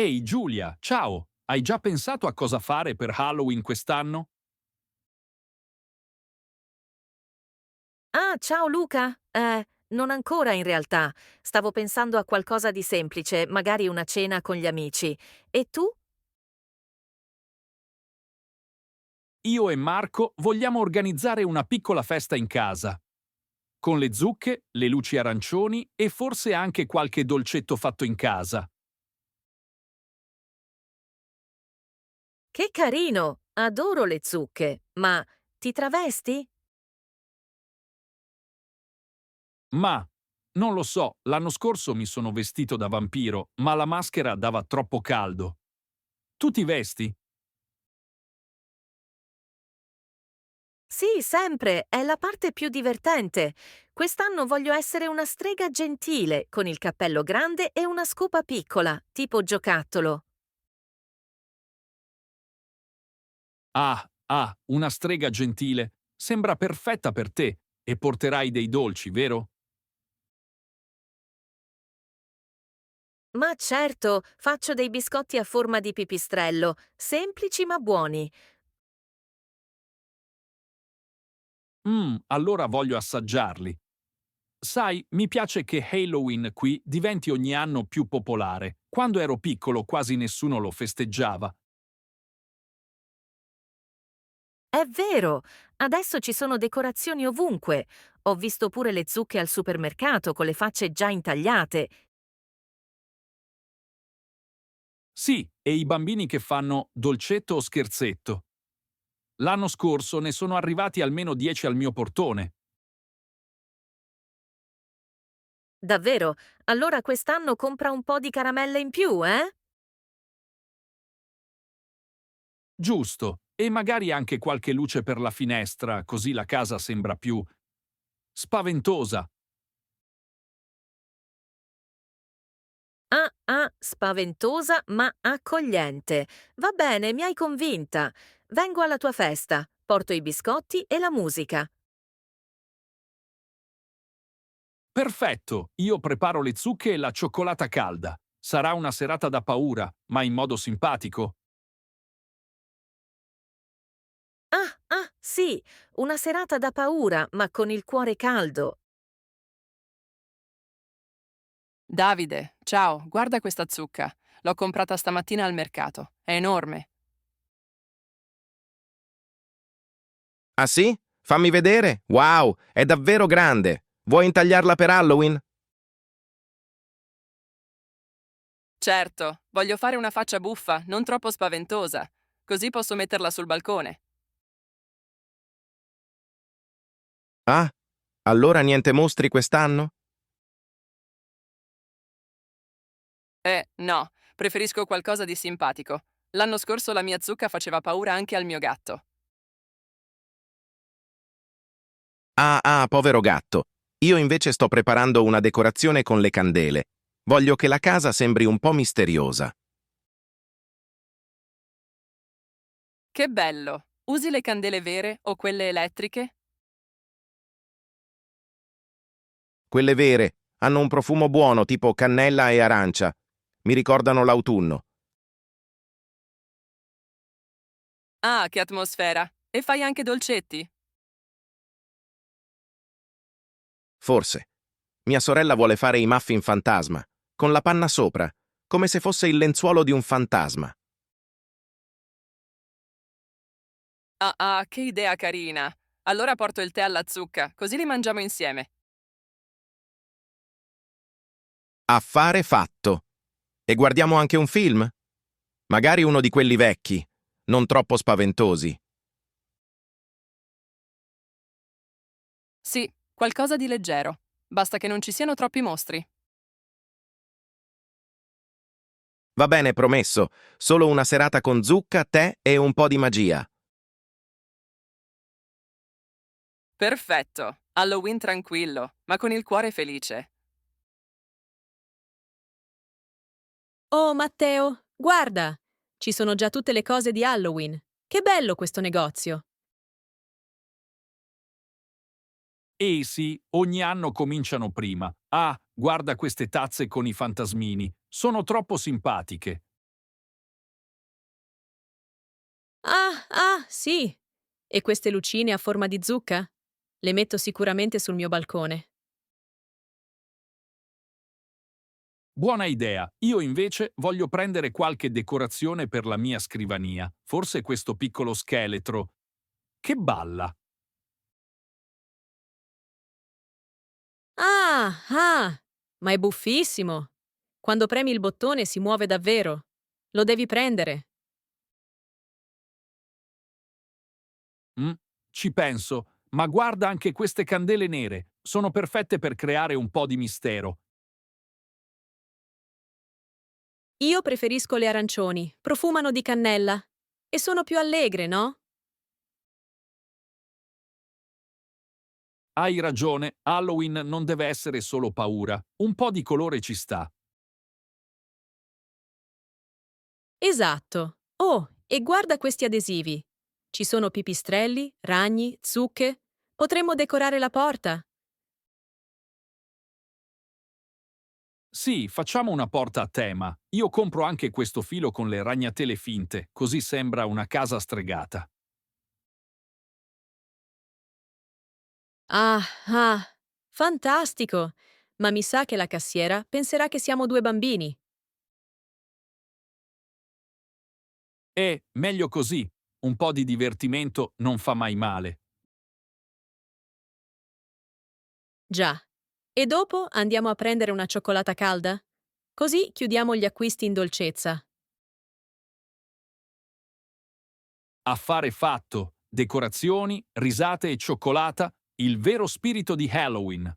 Ehi Giulia, ciao! Hai già pensato a cosa fare per Halloween quest'anno? Ah, ciao Luca. Non ancora in realtà. Stavo pensando a qualcosa di semplice, magari una cena con gli amici. E tu? Io e Marco vogliamo organizzare una piccola festa in casa, con le zucche, le luci arancioni e forse anche qualche dolcetto fatto in casa. Che carino! Adoro le zucche. Ma ti travesti? Ma, non lo so, l'anno scorso mi sono vestito da vampiro, ma la maschera dava troppo caldo. Tu ti vesti? Sì, sempre. È la parte più divertente. Quest'anno voglio essere una strega gentile, con il cappello grande e una scopa piccola, tipo giocattolo. Una strega gentile. Sembra perfetta per te e porterai dei dolci, vero? Ma certo, faccio dei biscotti a forma di pipistrello, semplici ma buoni. Allora voglio assaggiarli. Sai, mi piace che Halloween qui diventi ogni anno più popolare. Quando ero piccolo quasi nessuno lo festeggiava. È vero! Adesso ci sono decorazioni ovunque. Ho visto pure le zucche al supermercato con le facce già intagliate. Sì, e i bambini che fanno dolcetto o scherzetto. L'anno scorso ne sono arrivati almeno 10 al mio portone. Davvero? Allora quest'anno compra un po' di caramelle in più, eh? Giusto, e magari anche qualche luce per la finestra, così la casa sembra più spaventosa. Spaventosa ma accogliente. Va bene, mi hai convinta. Vengo alla tua festa, porto i biscotti e la musica. Perfetto, io preparo le zucche e la cioccolata calda. Sarà una serata da paura, ma in modo simpatico. Sì, una serata da paura, ma con il cuore caldo. Davide, ciao, guarda questa zucca. L'ho comprata stamattina al mercato. È enorme. Ah sì? Fammi vedere. Wow, è davvero grande. Vuoi intagliarla per Halloween? Certo, voglio fare una faccia buffa, non troppo spaventosa. Così posso metterla sul balcone. Ah, allora niente mostri quest'anno? No, preferisco qualcosa di simpatico. L'anno scorso la mia zucca faceva paura anche al mio gatto. Povero gatto. Io invece sto preparando una decorazione con le candele. Voglio che la casa sembri un po' misteriosa. Che bello! Usi le candele vere o quelle elettriche? Quelle vere hanno un profumo buono tipo cannella e arancia. Mi ricordano l'autunno. Ah, che atmosfera! E fai anche dolcetti? Forse. Mia sorella vuole fare i muffin fantasma, con la panna sopra, come se fosse il lenzuolo di un fantasma. Che idea carina! Allora porto il tè alla zucca, così li mangiamo insieme. Affare fatto. E guardiamo anche un film? Magari uno di quelli vecchi, non troppo spaventosi. Sì, qualcosa di leggero. Basta che non ci siano troppi mostri. Va bene, promesso. Solo una serata con zucca, tè e un po' di magia. Perfetto! Halloween tranquillo, ma con il cuore felice. Oh, Matteo, guarda! Ci sono già tutte le cose di Halloween. Che bello questo negozio! E sì, ogni anno cominciano prima. Ah, guarda queste tazze con i fantasmini. Sono troppo simpatiche. Sì. E queste lucine a forma di zucca? Le metto sicuramente sul mio balcone. Buona idea. Io invece voglio prendere qualche decorazione per la mia scrivania. Forse questo piccolo scheletro. Che balla! Ma è buffissimo. Quando premi il bottone si muove davvero. Lo devi prendere. Mm? Ci penso, ma guarda anche queste candele nere. Sono perfette per creare un po' di mistero. Io preferisco le arancioni, profumano di cannella. E sono più allegre, no? Hai ragione, Halloween non deve essere solo paura. Un po' di colore ci sta. Esatto. Oh, e guarda questi adesivi. Ci sono pipistrelli, ragni, zucche. Potremmo decorare la porta. Sì, facciamo una porta a tema. Io compro anche questo filo con le ragnatele finte, così sembra una casa stregata. Ah, ah, fantastico! Ma mi sa che la cassiera penserà che siamo due bambini. E, meglio così, un po' di divertimento non fa mai male. Già. E dopo andiamo a prendere una cioccolata calda? Così chiudiamo gli acquisti in dolcezza. Affare fatto, decorazioni, risate e cioccolata, il vero spirito di Halloween.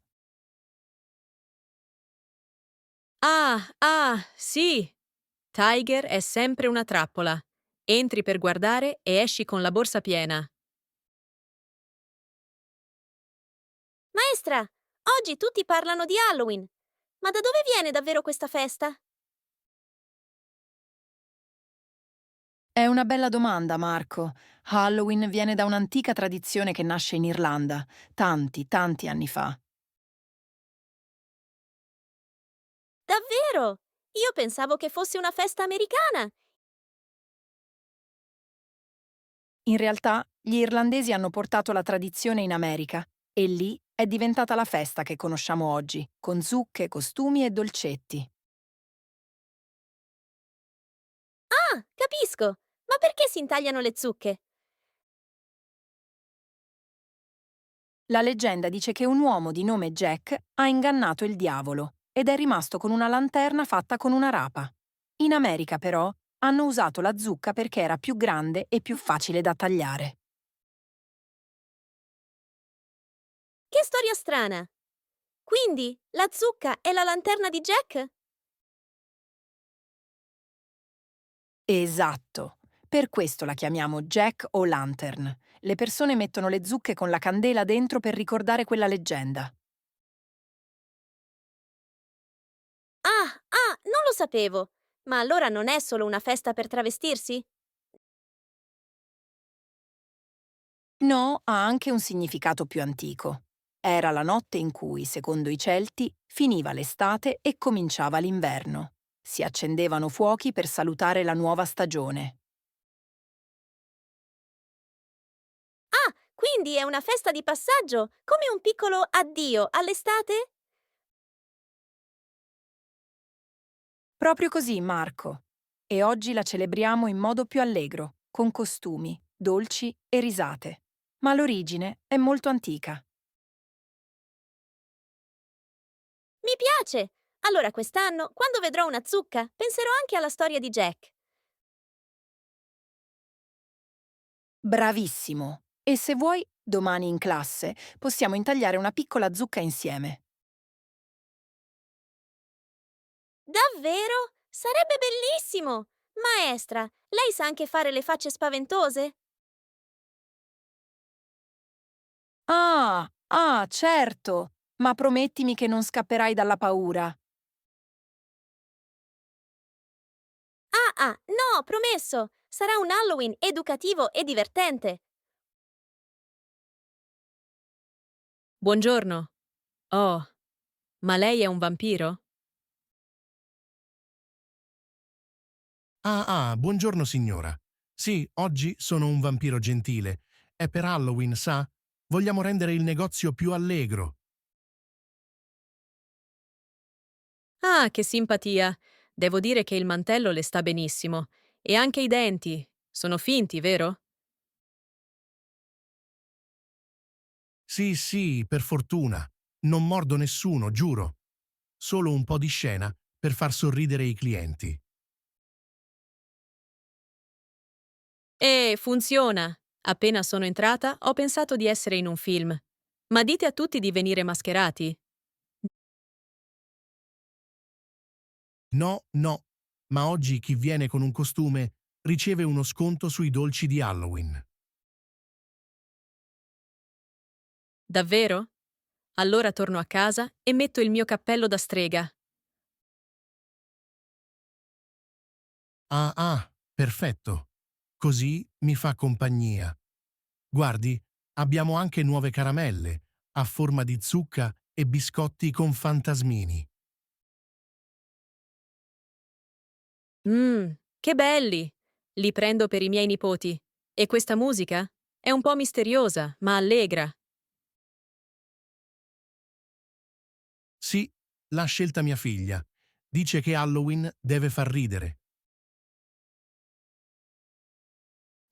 Sì! Tiger è sempre una trappola. Entri per guardare e esci con la borsa piena. Maestra, oggi tutti parlano di Halloween. Ma da dove viene davvero questa festa? È una bella domanda, Marco. Halloween viene da un'antica tradizione che nasce in Irlanda, tanti, tanti anni fa. Davvero? Io pensavo che fosse una festa americana. In realtà, gli irlandesi hanno portato la tradizione in America e lì è diventata la festa che conosciamo oggi, con zucche, costumi e dolcetti. Ah, capisco. Ma perché si intagliano le zucche? La leggenda dice che un uomo di nome Jack ha ingannato il diavolo ed è rimasto con una lanterna fatta con una rapa. In America, però, hanno usato la zucca perché era più grande e più facile da tagliare. Che storia strana. Quindi, la zucca è la lanterna di Jack? Esatto. Per questo la chiamiamo Jack o Lantern. Le persone mettono le zucche con la candela dentro per ricordare quella leggenda. Non lo sapevo. Ma allora non è solo una festa per travestirsi? No, ha anche un significato più antico. Era la notte in cui, secondo i Celti, finiva l'estate e cominciava l'inverno. Si accendevano fuochi per salutare la nuova stagione. Ah, quindi è una festa di passaggio, come un piccolo addio all'estate? Proprio così, Marco. E oggi la celebriamo in modo più allegro, con costumi, dolci e risate. Ma l'origine è molto antica. Mi piace! Allora quest'anno, quando vedrò una zucca, penserò anche alla storia di Jack. Bravissimo! E se vuoi, domani in classe possiamo intagliare una piccola zucca insieme. Davvero? Sarebbe bellissimo! Maestra, lei sa anche fare le facce spaventose? Certo! Ma promettimi che non scapperai dalla paura. No, promesso! Sarà un Halloween educativo e divertente. Buongiorno. Oh, ma lei è un vampiro? Buongiorno signora. Sì, oggi sono un vampiro gentile. È per Halloween, sa? Vogliamo rendere il negozio più allegro. Ah, che simpatia! Devo dire che il mantello le sta benissimo. E anche i denti. Sono finti, vero? Sì, sì, per fortuna. Non mordo nessuno, giuro. Solo un po' di scena per far sorridere i clienti. E funziona! Appena sono entrata, ho pensato di essere in un film. Ma dite a tutti di venire mascherati? No, no, ma oggi chi viene con un costume riceve uno sconto sui dolci di Halloween. Davvero? Allora torno a casa e metto il mio cappello da strega. Ah, ah, perfetto. Così mi fa compagnia. Guardi, abbiamo anche nuove caramelle, a forma di zucca e biscotti con fantasmini. Mmm, che belli! Li prendo per i miei nipoti. E questa musica? È un po' misteriosa, ma allegra. Sì, l'ha scelta mia figlia. Dice che Halloween deve far ridere.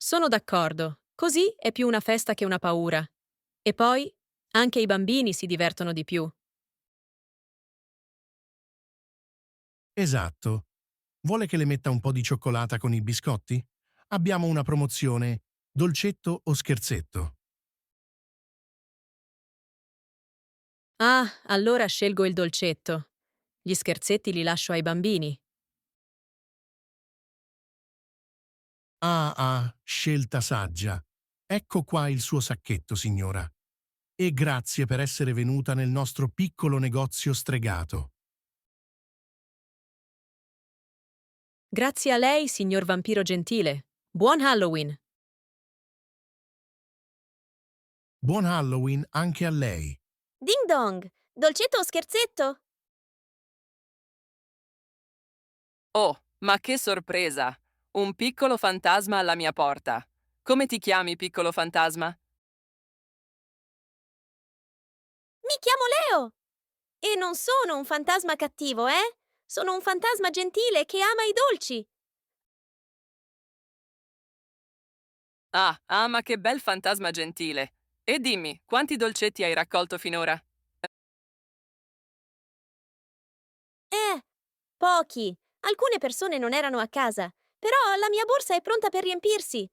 Sono d'accordo. Così è più una festa che una paura. E poi, anche i bambini si divertono di più. Esatto. Vuole che le metta un po' di cioccolata con i biscotti? Abbiamo una promozione dolcetto o scherzetto. Ah, allora scelgo il dolcetto. Gli scherzetti li lascio ai bambini. Ah, ah, scelta saggia. Ecco qua il suo sacchetto, signora. E grazie per essere venuta nel nostro piccolo negozio stregato. Grazie a lei, signor vampiro gentile. Buon Halloween! Buon Halloween anche a lei. Ding dong! Dolcetto o scherzetto? Oh, ma che sorpresa! Un piccolo fantasma alla mia porta. Come ti chiami, piccolo fantasma? Mi chiamo Leo! E non sono un fantasma cattivo, eh? Sono un fantasma gentile che ama i dolci. Ma che bel fantasma gentile! E dimmi, quanti dolcetti hai raccolto finora? Pochi. Alcune persone non erano a casa, però la mia borsa è pronta per riempirsi.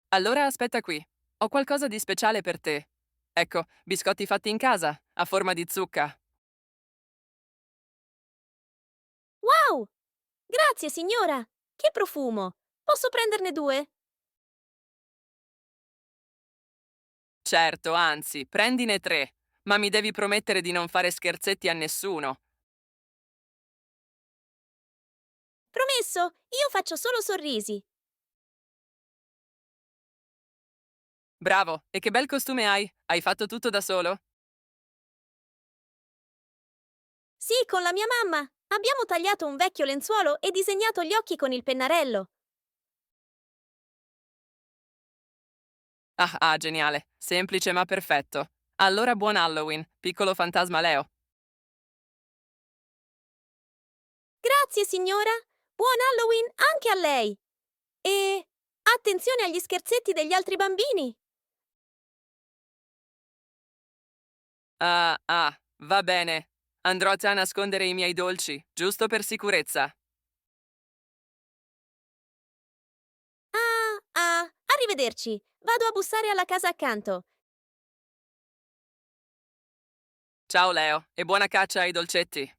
Allora aspetta qui. Ho qualcosa di speciale per te. Ecco, biscotti fatti in casa, a forma di zucca. Wow! Grazie, signora! Che profumo! Posso prenderne 2? Certo, anzi, prendine 3. Ma mi devi promettere di non fare scherzetti a nessuno. Promesso, io faccio solo sorrisi. Bravo, e che bel costume hai? Hai fatto tutto da solo? Sì, con la mia mamma. Abbiamo tagliato un vecchio lenzuolo e disegnato gli occhi con il pennarello. Geniale. Semplice ma perfetto. Allora buon Halloween, piccolo fantasma Leo. Grazie, signora! Buon Halloween anche a lei! E attenzione agli scherzetti degli altri bambini! Va bene. Andrò a nascondere i miei dolci, giusto per sicurezza. Arrivederci! Vado a bussare alla casa accanto. Ciao Leo, e buona caccia ai dolcetti.